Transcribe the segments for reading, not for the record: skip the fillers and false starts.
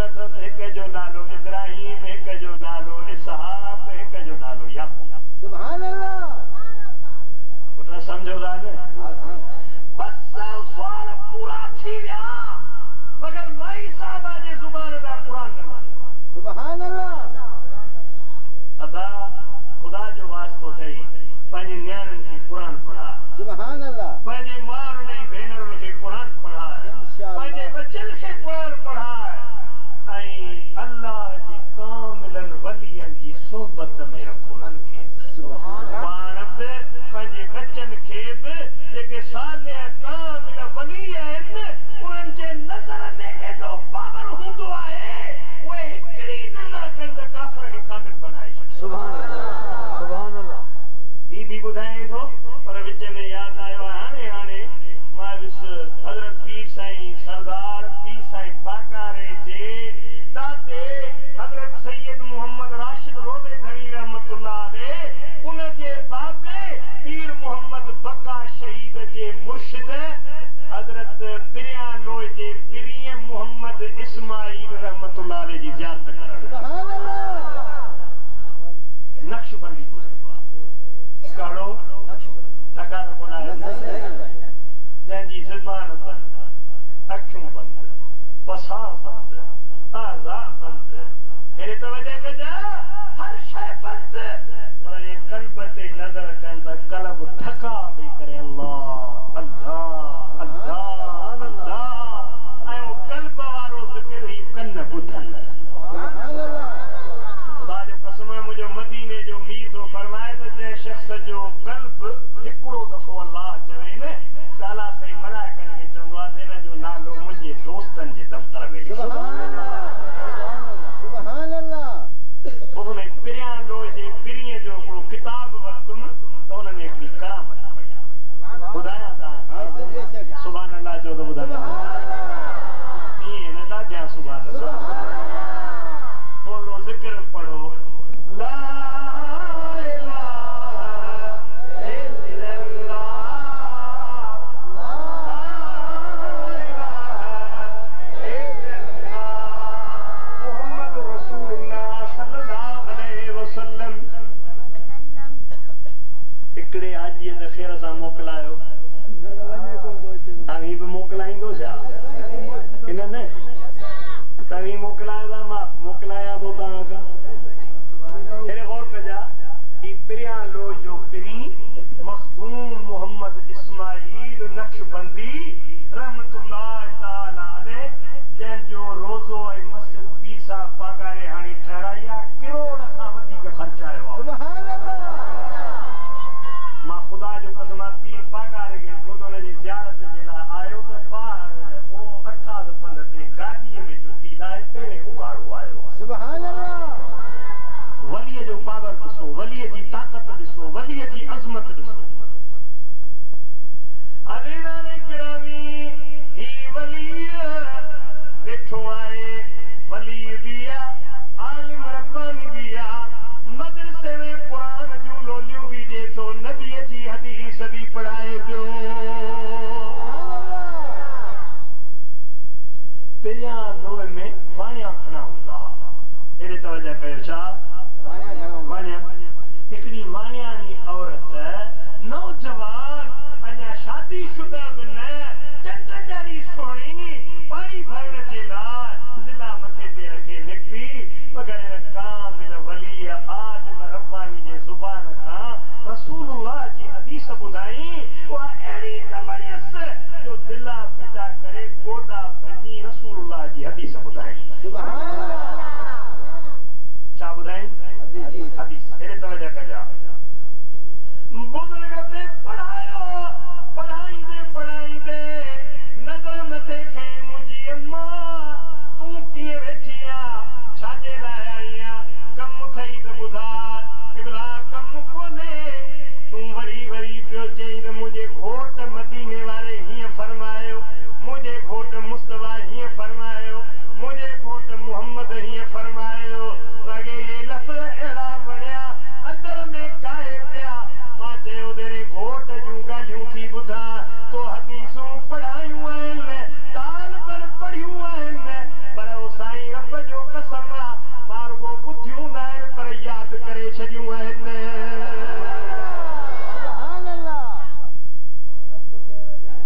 अथस हिक जो नालो इब्राहिम, हिक जो नालो इसहाक, हिक जो नालो याकूब। सुभान अल्लाह। पुट समझो था न? बस सवाल पूरा थी विया, मगर माई साहबा जे जुबान दा कुरान न। सुभान अल्लाह। अदा खुदा जो वास्तो थई पंहिंजे न्याणनि खे कुरान पढ़ा। सुभान अल्लाह। पंहिंजे माउरनि ऐं भेनरुनि खे कुरान पढ़ा, पंहिंजे बच्चनि खे कुरान पढ़ा ऐं अल्लाह जे कामिलनि वलियनि जी सोबत में रखो उन्हनि खे। पाण बि पंहिंजे बच्चनि खे बि जेके सालिह कामिल वली आहिनि उन्हनि जे नज़र में एॾो पावर हूंदो आहे उहे हिकिड़ी नज़र कनि त काफ़िर खे कामिल बनाए छॾे। सुभान अल्लाह। सुभान अल्लाह। ही भी ॿुधाए थो पर विच में यादि आयो हाणे मां ॾिस हज़रत पीर साईं सरदार पीर साईं पाकारे जे ॾाॾे हज़रत सैयद मोहम्मद राशिद रोज़े धणी रहमतुल्लाह अलैह उन जे बाबे पीर मोहम्मद बका शहीद जे मुर्शिद हज़रत पिरियां लोह जे पिरीअ मोहम्मद इस्माइल रहमतुल्लाह अलैह जी ज़ियारत करण नक्शबंदी गुज़रियो आहे। कहिड़ो टका त कोन आहे जंहिंजी ज़बान बंद, अखियूं बंद, बसार बंद, आज़ा बंद, हेॾे तवजह कजा हर शइ बंद, पर ये क़ल्ब ते नज़र कनि त क़ल्ब ठका ॾेई करे अल्लाह अल्लाह अल्लाह अल्लाह ऐं उहो क़ल्ब वारो ज़िक्र ई कन ॿुधनि। खुदा जो कसम आहे मुंहिंजो मदीने जो मीर थो फरमाए त जंहिं शख़्स जो क़ल्ब हिकिड़ो दफ़ो अल्लाह चवे न त अलाह सही मलाइकनि खे चवंदो आहे त हिन जो नालो मुंहिंजे दोस्तनि जे दफ़्तर में लिखो। सुभान अल्लाह। पोइ हुन पिरियां लोह जे पिरीअ जो हिकिड़ो किताब वरितुमि त हुन में हिकिड़ी करामत पढ़ी ॿुधायां तव्हांखे। सुभान अल्लाह चओ त ॿुधायां ईअं न ॾाढा सुभान अल्लाह। थोरो ज़िक्र पढ़ो ला हिकिड़े हाजीअ त ख़ैर सां मोकिलायो तव्हीं बि मोकिलाईंदो छा इन न तव्हीं मोकिलायो था मां मोकिलायां थो तव्हां खां। हेॾे गौर कजा ही पिरियां लोह जो पिरी मखदूम मोहम्मद इस्माइल नक्शबंदी रहमतुल्लाह ताला अलैह जंहिंजो रोज़ो ऐं मस्जिद पीर साहब पागारे हाणे ठहिराई आहे करोड़ खां वधीक ख़र्च आयो आहे। मां ख़ुदा जो कसम आहे पीर पागारे खे ख़ुदि हुनजी ज़ियारत जे लाइ आयो त ॿार ओ 18 पंध ते गाॾीअ में जुती लाइ पहिरें उघाड़ो आयो आहे। सुभान अल्लाह। वलीअ जो पावर ॾिसो, वलीअ जी ताक़त ॾिसो, वलीअ जी अज़मत ॾिसो। अज़ीज़ाने किरामी ही वली वेठो आहे, वली बि आहे, आलिम रब्बानी बि आहे, मदरसे में कुरान जूं लोलियूं बि ॾिए थो, नबीअ जी हदीस बि पढ़ाए पियो। पिरियां लोह में वाणिया खणा हूंदा हेॾे तवजह कयो छा वाणिया। हिकिड़ी वाणियाणी औरत नौजवान अञा शादीशुदा बि न चंड जहिड़ी सुहिणी पाणी भरण जे लाइ ज़िला मथे ते रखे निकिती मगर कामिल वली आलिम रब्बानी जे ज़ुबान खां रसूलुल्लाह जी हदीस ॿुधाई उहा अहिड़ी ज़बरदस्त जो दिला फिटा करे गोॾा भञी रसूलुल्लाह जी हदीस ॿुधाई। छा ॿुधाई हदीस हेॾे तवजह कजा। बुज़ुर्ग ते पढ़ायो पढ़ाईंदे पढ़ाईंदे नज़र मथे खई मुंहिंजी अम्मा तूं कीअं वेठी आहे छाजे लाइ आई आहे कम थई त ॿुधाए किबला कम कोन्हे तूं वरी वरी पियो चई त मुंहिंजे घोट मदीने वारे हीअं फरमायो मुंहिंजे घोट मुस्तफा हीअं फरमायो मुंहिंजे घोट मोहम्मद हीअं फरमायो लॻे हे लफ़्ज़ अहिड़ा वणिया अंदर में काहे पिया। मां चयो तेरे घोट जूं ॻाल्हियूं थी ॿुधां तो हदीसूं पढ़ायूं आहिनि ताल पर पढ़ियूं आहिनि पर साईं रब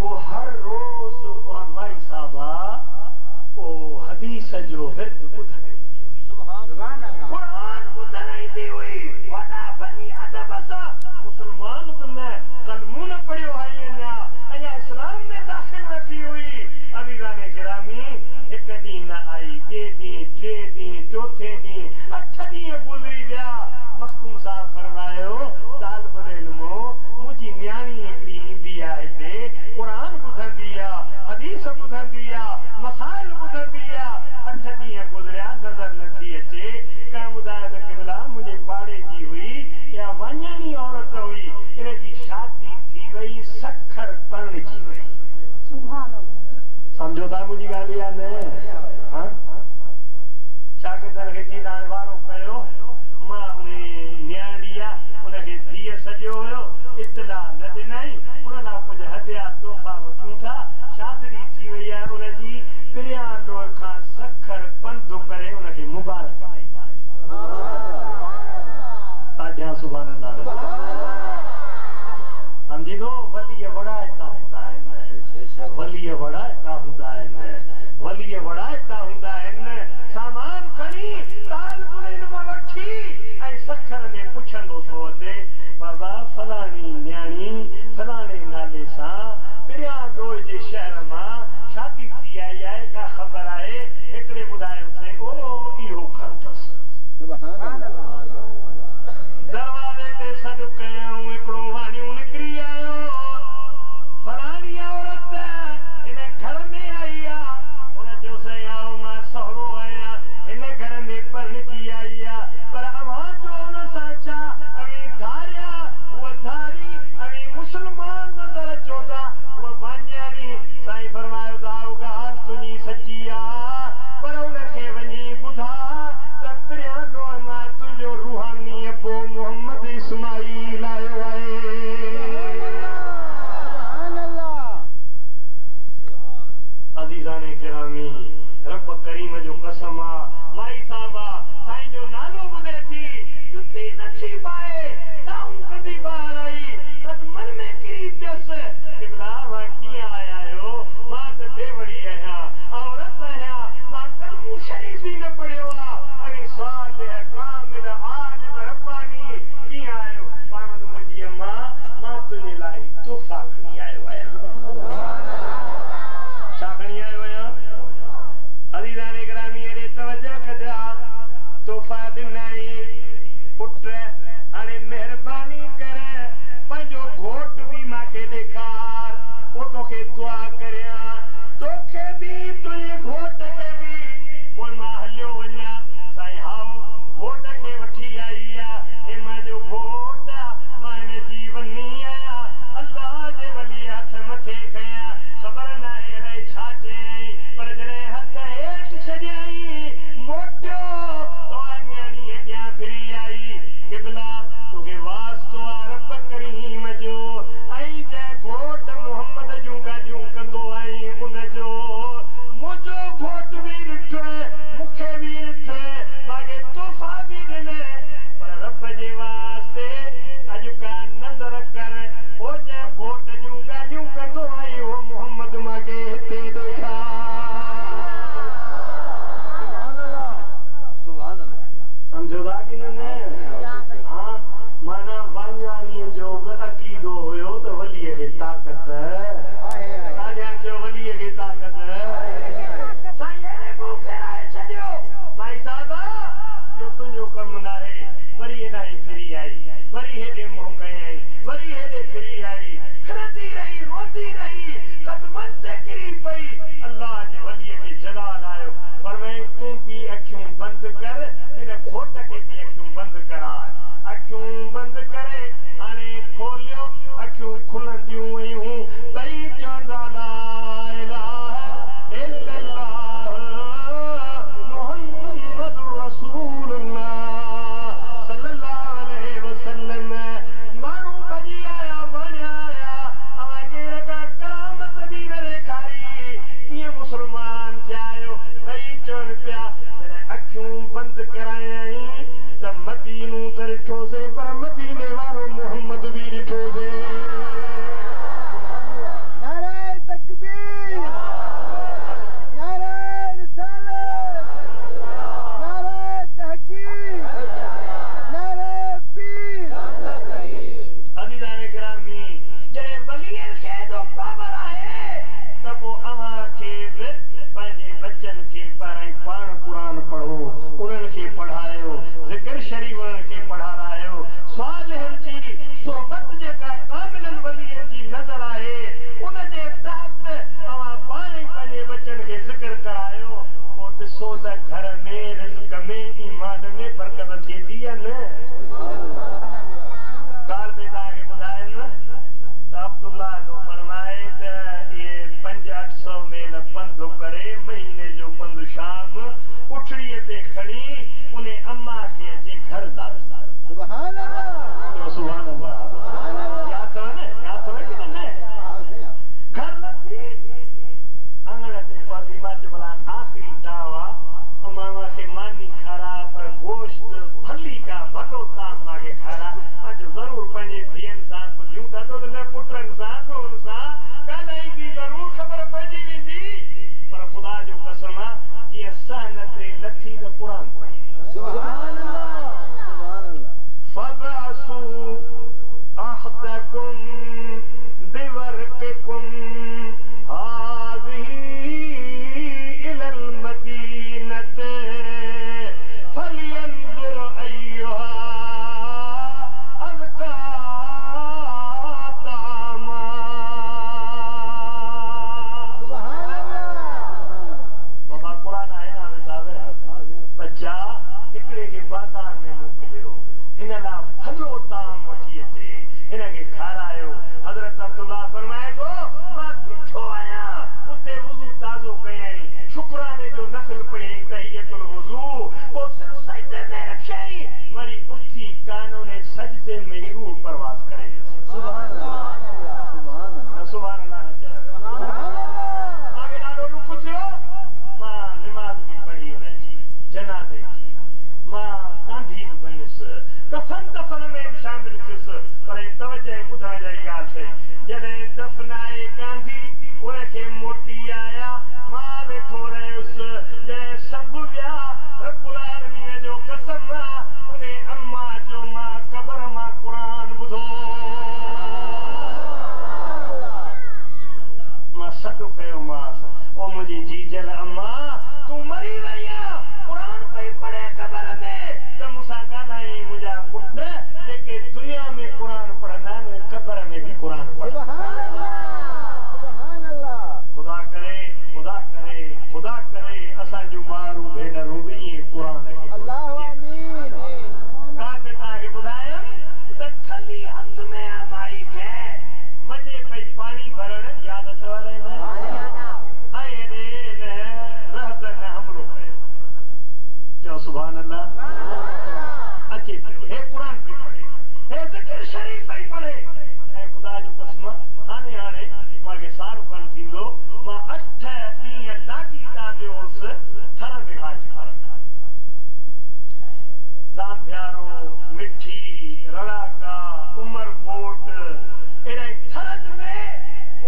वो हर रोज और माई साहबा वो हदीस जो विर्द ॿुधण ईंदी हुई, कुरान ॿुधण ईंदी हुई। वॾा बनी अदब सां मुस्लमान बि न कलमू न पढ़ियो आहे, अञा इस्लाम में दाख़िल न थी हुई। अज़ीज़ाने गिरामी, हिकु ॾींहुं न आई, ॿिए ॾींहुं, टे ॾींहुं, चौथे ॾींहुं, 8 ॾींहं गुज़री विया। मख़्तूम साहब फरमायो, तालिबुल इल्मो, मुंहिंजी न्याणी हिकिड़ी ईंदी आहे हिते, कुरान ॿुधंदी आहे, हदीस ॿुधंदी आहे, मसाइल ॿुधंदी आहे। 8 ॾींहं गुज़रिया, नज़र नथी अचे। कंहिं ॿुधायो त क़िबला मुंहिंजे पाड़े जी हुई, या वञणी औरत हुई, इन जी शादी थी वई, सखर परिणिजी वई। सम्झो था मुंहिंजी ॻाल्हि या न? शागिर्दनि खे चीदाण वारो कयो, मां उन न्याणी आहे उनखे धीअ सॼो हुयो, इतला न ॾिनई, उन लाइ कुझु हदिया तोहफ़ा वठूं था। शादी थी वई आहे उनजी, पिरियां ॾोह खां सखर पंधु करे उनखे मुबारक ॾींदा। ताॾियां सुभाणे सम्झींदो, वलीअ वड़ा हितां हूंदा आहिनि, वलीअ वड़ा हितां हूंदा आहिनि, वलीअ वड़ा हितां हूंदा आहिनि। सामान खणी तालिबुल इल्म वठी ऐं सखर में पुछंदो सो अचे, बाबा फलाणी न्याणी फलाणे नाले सां पिरियां ॾोह जे शहर मां शादी थी आई आहे, का ख़बर आहे? हिकिड़े ॿुधायोसीं, ओ इहो घर अथसि। दरवाज़े ते सॾु कयऊं, हिकिड़ो वाणियूं निकिरी आयो, फलाणी औरत हिन घर में आई आहे। हुन चयोसीं, आओ मां सहुरो आहियां, हिन घर में परिणिजी आई आहे, पर अव्हां जो हुन सां छा? अवी धारिया, उहा धारी, अवी मुस्लमान नज़र अचो था, उहा वाञाणी। साईं फरमायो, दाऊ ॻाल्हि तुंहिंजी सची आहे, पर हुनखे वञी ॿुधा त पिरियां ॾोह मां तुंहिंजो रूहानी अबो मोहम्मद इस्माईल आयो आहे। अज़ीज़ाने गिरामी, रब करीम जो कसम आहे, माई साहबा साईं जो नालो ॿुधे थी, जुती नथी पाए, ताऊं कंदी ॿाहिरि आई, तद मन में किरी पियसि, क़िबला मां कीअं आया आहियो? मां त बेवड़ी आहियां, औरत आहियां, मां कलमू शरीफ़ ई न पढ़ियो आहे, ऐं सालिह कामिल आलिम रब्बानी, कीअं आहियो? पाण मुंहिंजी अम्मा, मां तुंहिंजे लाइ तोहफ़ा खणी आयो आहियां। छा खणी आयो आहियां? अज़ीज़ाने गिरामी, एॾे तवजो कजा, तोहफ़ा ॾिनई। पुट हाणे महिरबानी करे पंहिंजो घोट बि मूंखे ॾेखार, पोइ तोखे दुआ करियां, तोखे बि तुंहिंजे घोट खे बि। पोइ मां हलियो वञा, साईं हाओ घोट खे वठी आई आहे, हे मुंहिंजो घोट आहे, मां हिन जी वञी आहियां, अल्लाह जे वली हथ मथे खयां, ख़बर न आहे अलाए छा चयई, पर जॾहिं हथ हेठि छॾियई, मोटियो तो न्याणी अॻियां फिरी आई। क़िबला तोखे वास्तो आहे रब करीम जो, ऐं जंहिं घोट मोहम्मद जूं ॻाल्हियूं कंदो आई उनजो, मुंहिंजो घोट बि ॾिठो, मूंखे बि ॾिठो, मांखे तोहफ़ा बि ॾिने, पर रब जे वास्ते अॼु का नज़र कर, ओ जंहिं घोट जूं ॻाल्हियूं कंदो आई उहो मोहम्मद मांखे हिते ॾेखार। सम्झो था कि न? हाँ, माना वाञाणीअ जो बि अक़ीदो हुयो त वलीअ खे ताक़त, ताॾियां चयो वलीअ खे ताक़त। साईं हेॾे मुंहुं फेराए छॾियो, माई साहबा जो तुंहिंजो कमु न आहे, वरी हेॾां फिरी आई, वरी हेॾे मुंहुं कयई, वरी हेॾे फिरी आई, फिरंदी रही, रोंदी रही, कदमनि ते किरी पई। अल्लाह जे वलीअ खे जलाल आयो, फरमाई तूं बि अखियूं बंदि कर, हिन घोट खे बि अखियूं बंदि कराए। अखियूं बंदि करे हाणे खोलियो, अखियूं खुलंदियूं वयूं, ॿई चवंदा ला इलाहा इल्लल्लाह मुहम्मदुर रसूलुल्लाह सल्लल्लाहु अलैहि वसल्लम। माण्हू भॼी आया, वणिया आया, अवां का करामत बि न ॾेखारी, कीअं मुस्लमान थिया आहियो? ॿई चवनि पिया, जॾहिं अखियूं बंदि करायई त मदीनो त ॾिठोसीं, पर मदीने वारो मोहम्मद बि ॾिठोसीं। नाराए अवां खे बि पंहिंजे बच्चनि खे पहिरीं पाण क़ुरान पढ़ो, उन्हनि खे पढ़ायो, ज़िक्र शरीफ़ उन्हनि खे पढ़ारायो, सालिहनि जी सोबत जेका कामिलनि वलीअनि जी नज़र आहे उन जे तहत अवां पाण ई पंहिंजे बच्चनि खे ज़िक्र करायो। पोइ ॾिसो त घर में रिज़्क़ में ईमान में बरकत थिए थी या न। काल में तव्हांखे ॿुधायो न त अब्दुल्ला जो फरमाए त इहे 500-800 मेल पंधु करे महीने जो पंधु शाम उठड़ीअ ते खणी उन अम्मा खे अचे घर दाख़िल। सुभान अल्लाह, सुभान अल्लाह। यादि अथव न, यादि अथव की न? घर लथी आंगण ते पहुती, मां चयो भला आख़िरी दावा अम्मा खे मानी खारा पर गोश्त फली का भलो ताम मांखे खारा। मां चयो ज़रूर पंहिंजे धीअनि सां पुछूं था त न पुटनि सां ढोल सां ॻाल्हाईंदी ज़रूर ख़बर पइजी वेंदी, पर ख़ुदा जो कसम आहे जीअं सहनत लथी त क़ुर पढ़ी। सुभान अल्लाह, सुभान अल्लाह। फबअसू अहदकुम बिवर्क़िकुम हाज़िही इलल मदीनत फलियंजुर अय्युहा अज़का तामा। सुभान अल्लाह। बाबा क़ुरान आहे ना साहब, बच्चा हिकिड़े खे बाज़ार में मोकिलियो, हिन लाइ भलो ताम वठी अचे, हिन खे खारायो। हज़रत अब्दुल्ला फरमाए थो मां ॾिठो आहियां उते वुज़ू ताज़ो कयईं, शुक्राने जो नफ़िल पढ़ियईं तहियतुल वुज़ू, पोइ सिर सजदे में रखियईं, वरी उथी कानून सजदे में ई रूह परवाज़ करे। सुभान अल्लाह, सुभान अल्लाह, सुभान अल्लाह न चयो। सुभान अल्लाह। मांखे ॾाढो ॾुख थियो, मां निमाज़ बि पढ़ी हुनजी जनाज़े जी, मां कांधी बि बनियुसि, कफन दफन में बि शामिल थियुसि, पर तवजह ॿुधण जहिड़ी ॻाल्हि सही, जॾहिं दफनाए कांधी उनखे मोटी आया, मां वेठो रहियुसि, जॾहिं सभु विया रब्बुल आलमीन जो कसम आहे उन अम्मा जो मां क़बर मां क़ुरान ॿुधो। मां सॾु कयोमांसि, ओ मुंहिंजी जीजल अम्मा तूं मरी वई आहीं, क़ुरान पई पढ़े क़बर में, त मूंसां ॻाल्हाईं मुंहिंजा पुट जेके दुनिया में क़ुरान पढ़ंदा आहिनि क़बर में बि क़ुरान पढ़ंदा आहिनि। सुभान अल्लाह, सुभान अल्लाह। ख़ुदा करे, ख़ुदा करे, ख़ुदा करे असांजूं मारूं भेनरूं बि ईअं क़ुरान खे अल्लाह आमीन। ॻाल्हि में तव्हांखे ॿुधायमि त ख़ाली हथ में माई खे वञे पई पाणी भरण, यादि अथव न? ऐं रहज़न हमिलो कयो, चयो सुभान अल्लाह, अचे पियो, हे क़ुरान पई पढ़े, हे ज़िक्र शरीफ़ पई पढ़े, ऐं ख़ुदा जो कसम हाणे मांखे साल खनि थींदो, मां 8 ॾींहं लाॻीता वियो हुउसि थर में गाज भरण। दांभियारो, मिठी, रड़ाका, उमरकोट, अहिड़े थरनि में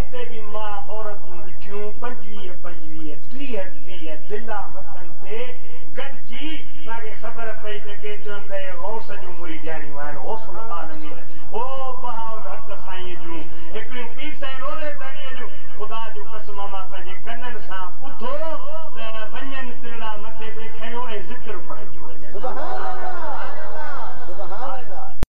उते बि मां औरतूं ॾिठियूं 25-25, 30-30 दिला